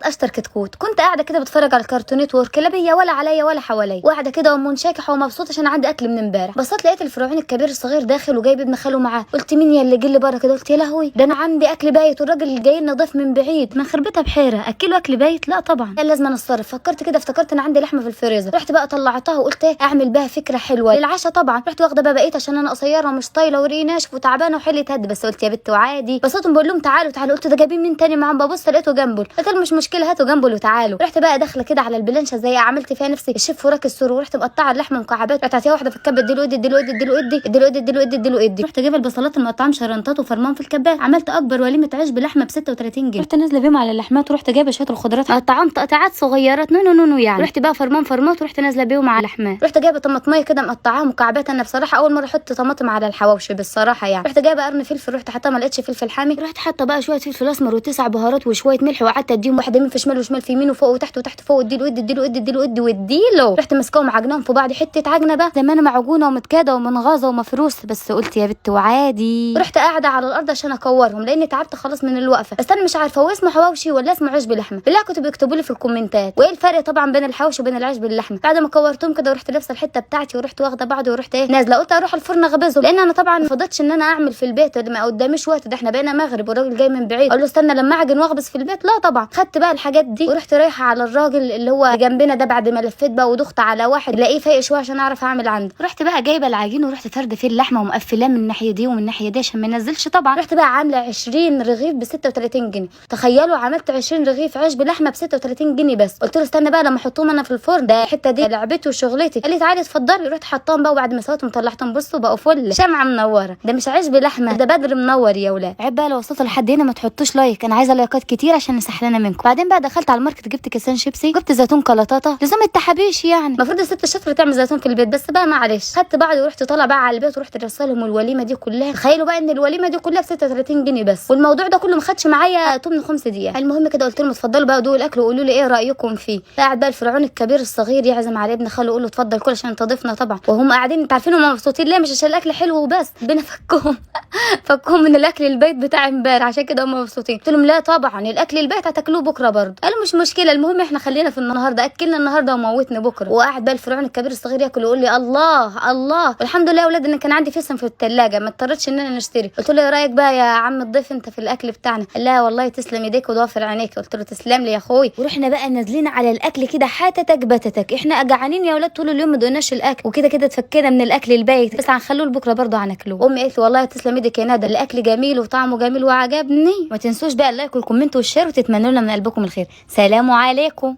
اشتر كتكوت. كنت قاعده كده بتفرج على الكرتونيت وورك، لا بيا ولا عليا ولا حواليا، وقاعده كده ومنشكحه ومبسوطه عشان عندي اكل من امبارح. بصيت لقيت الفرعون الكبير الصغير داخل وجايب ابن خاله معاه. قلت مين يا اللي جه بره كده؟ قلت يا لهوي، ده انا عندي اكل بايت والراجل اللي جاي لنا ضيف من بعيد، ما خربتها بحيره اكله اكل بايت؟ لا طبعا، كان لازم اتصرف. فكرت كده افتكرت ان عندي لحمه في الفريزر، رحت بقى طلعتها وقلت ايه اعمل بها فكره حلوه للعشاء. طبعا رحت واخده بقى بقيت عشان انا قصيره ومش طايله وريقي ناشف وتعبانه وحلي تهد، بس قلت يا بت وعادي. بصيتهم بقول لهم تعالوا تعالوا، قلت ده جايبين مين تاني معاهم؟ ببص لقيته جنبه، قلت له مش مشكله هاتوا جنبه وتعالوا. رحت بقى داخله كده على البلانشه زي عملت فيها نفسي الشيف وراك السور، ورحت مقطعه اللحمه مكعبات، رحت عطيها واحده في الكبه اديله ادي اديله ادي اديله ادي اديله ادي اديله ادي اديله ادي. رحت جايبه البصلات المقطعه مشرنطات وفرمان في الكبه، عملت اكبر وليمه عيش بلحمه ب 36 جنيه. رحت نازله بيهم على اللحمات، ورحت جايبه شويه الخضروات مقطعاهم تقطيعات صغيرات نو يعني. رحت بقى فرمان فرمات ورحت نازله بيهم على اللحمات. رحت جايبه طماطميه كده مقطعاها مكعبات، انا بصراحه اول مره احط طماطم على الحواوشي بالصراحه يعني. رحت جايبه قرن فلفل، رحت حاطه ما لقيتش فلفل حامي، رحت حاطه بقى شويه فلفل اسمر وتسع بهارات وشويه ملح، وقعدت اديهم واحده يمين في شمال وشمال في يمين وفوق وتحت وتحت فوق، اديله ادي اديله ادي اديله ادي واديله. رحت ماسكاهم عجنهم في بعض حته عجنه بقى زي ما انا معجونه ومتكاده ومنغاظه ومفروس، بس قلت يا بت وعادي. رحت قاعده على الارض عشان اكورهم لاني تعبت خلاص من الوقفه. بس انا مش عارفه هو اسمه حواوشي ولا اسمه عيش بلحمه، بالله كنتوا بيكتبوا لي في الكومنتات وايه الفرق طبعا بين الحواوشي وبين العيش باللحمه. بعد ما كورتهم كده ورحت لابسه الحته بتاعتي ورحت واخده بعضي ورحت ايه نازله، قلت اروح الفرن اخبزهم، لان انا طبعا ما فضلتش ان انا اعمل في البيت، ما قداميش وقت، ده احنا بقينا مغرب والراجل جاي من بعيد، اقول له استنى لما اعجن واخبز في البيت؟ لا طبعا. خدت بقى الحاجات دي ورحت رايحه على الراجل اللي هو جنبنا ده، بعد ما لفيت بقى ودخت على واحد لاقيه فايق شويه عشان اعرف اعمل عنده. رحت بقى جايبه العجين ورحت فرد فيه اللحمه ومقفلاه من الناحيه دي ومن الناحيه دي عشان ما ينزلش طبعا. رحت بقى عامله 20 رغيف ب 36 جنيه، تخيلوا عملت 20 رغيف عيش بلحمه ب 36 جنيه بس. قلت له استنى بقى لما احطهم انا في الفرن، ده الحته دي لعبتي وشغلتي. قال لي تعالي اتفضلي. رحت حطاهم بقى وبعد ما سويتهم طلعتهم، بصوا بقوا فل شمعه منوره، ده مش عيش بلحمه ده بدر منور يا ولاد. عيب بقى لو وصلتوا لحد هنا ما تحطوش لايك، انا عايزه لايكات كتير عشان نسحلنا منكم. بعدين بقى دخلت على الماركت جبت كيسان شيبسي، جبت زيتون كلاطاطه لزوم التحابيش يعني، المفروض الست الشاطره تعمل زيتون في البيت، بس بقى معلش. خدت بعضي ورحت طالع بقى على البيت ورحت رسالهم الوليمه دي كلها. تخيلوا بقى ان الوليمه دي كلها ب 36 جنيه بس، والموضوع ده كله ما خدش معايا 8 دقيقه. المهم كده قلت لهم اتفضلوا بقى دوقوا الاكل وقولوا لي ايه رايكم فيه. قاعد بقى الفرعون الكبير الصغير يعزم على ابن خاله يقول له اتفضل كل عشان انت ضيفنا طبعا، وهم قاعدين انت عارفين هم مبسوطين ليه؟ مش عشان الاكل حلو وبس، ربنا فكهم فكهم من الاكل البيت بتاع امبارح عشان كده هم مبسوطين. قلت لهم لا طبعا الاكل البيت هتاكلوه بكره برضه. قالوا مش مشكله، المهم احنا خلينا في النهارده، اكلنا النهارده وموتنا بكره. وقاعد بقى الفرعون الكبير الصغير ياكل ويقول لي الله الله، والحمد لله يا اولاد ان كان عندي فسم في الثلاجه ما اضطرتش ان انا نشتري. قلت له ايه رايك بقى يا عم الضيف انت في الاكل بتاعنا؟ لا والله تسلم ايديك وضوافر عينيك. قلت له تسلم لي يا اخوي. ورحنا بقى نازلين على الاكل كده حاتتك بتتك، احنا جعانين يا اولاد طول اليوم ما دقناش الاكل، وكده كده اتفكينا من الاكل البايت، بس هنخلوه لبكره برضه هناكله. امي قالت لي والله تسلم ايدك يا ندى الاكل جميل وطعمه جميل وعجبني. ما تنسوش بقى اللايك والكومنت والشير وتتمنوا لنا من قلبكم الخير. سلام عليكم.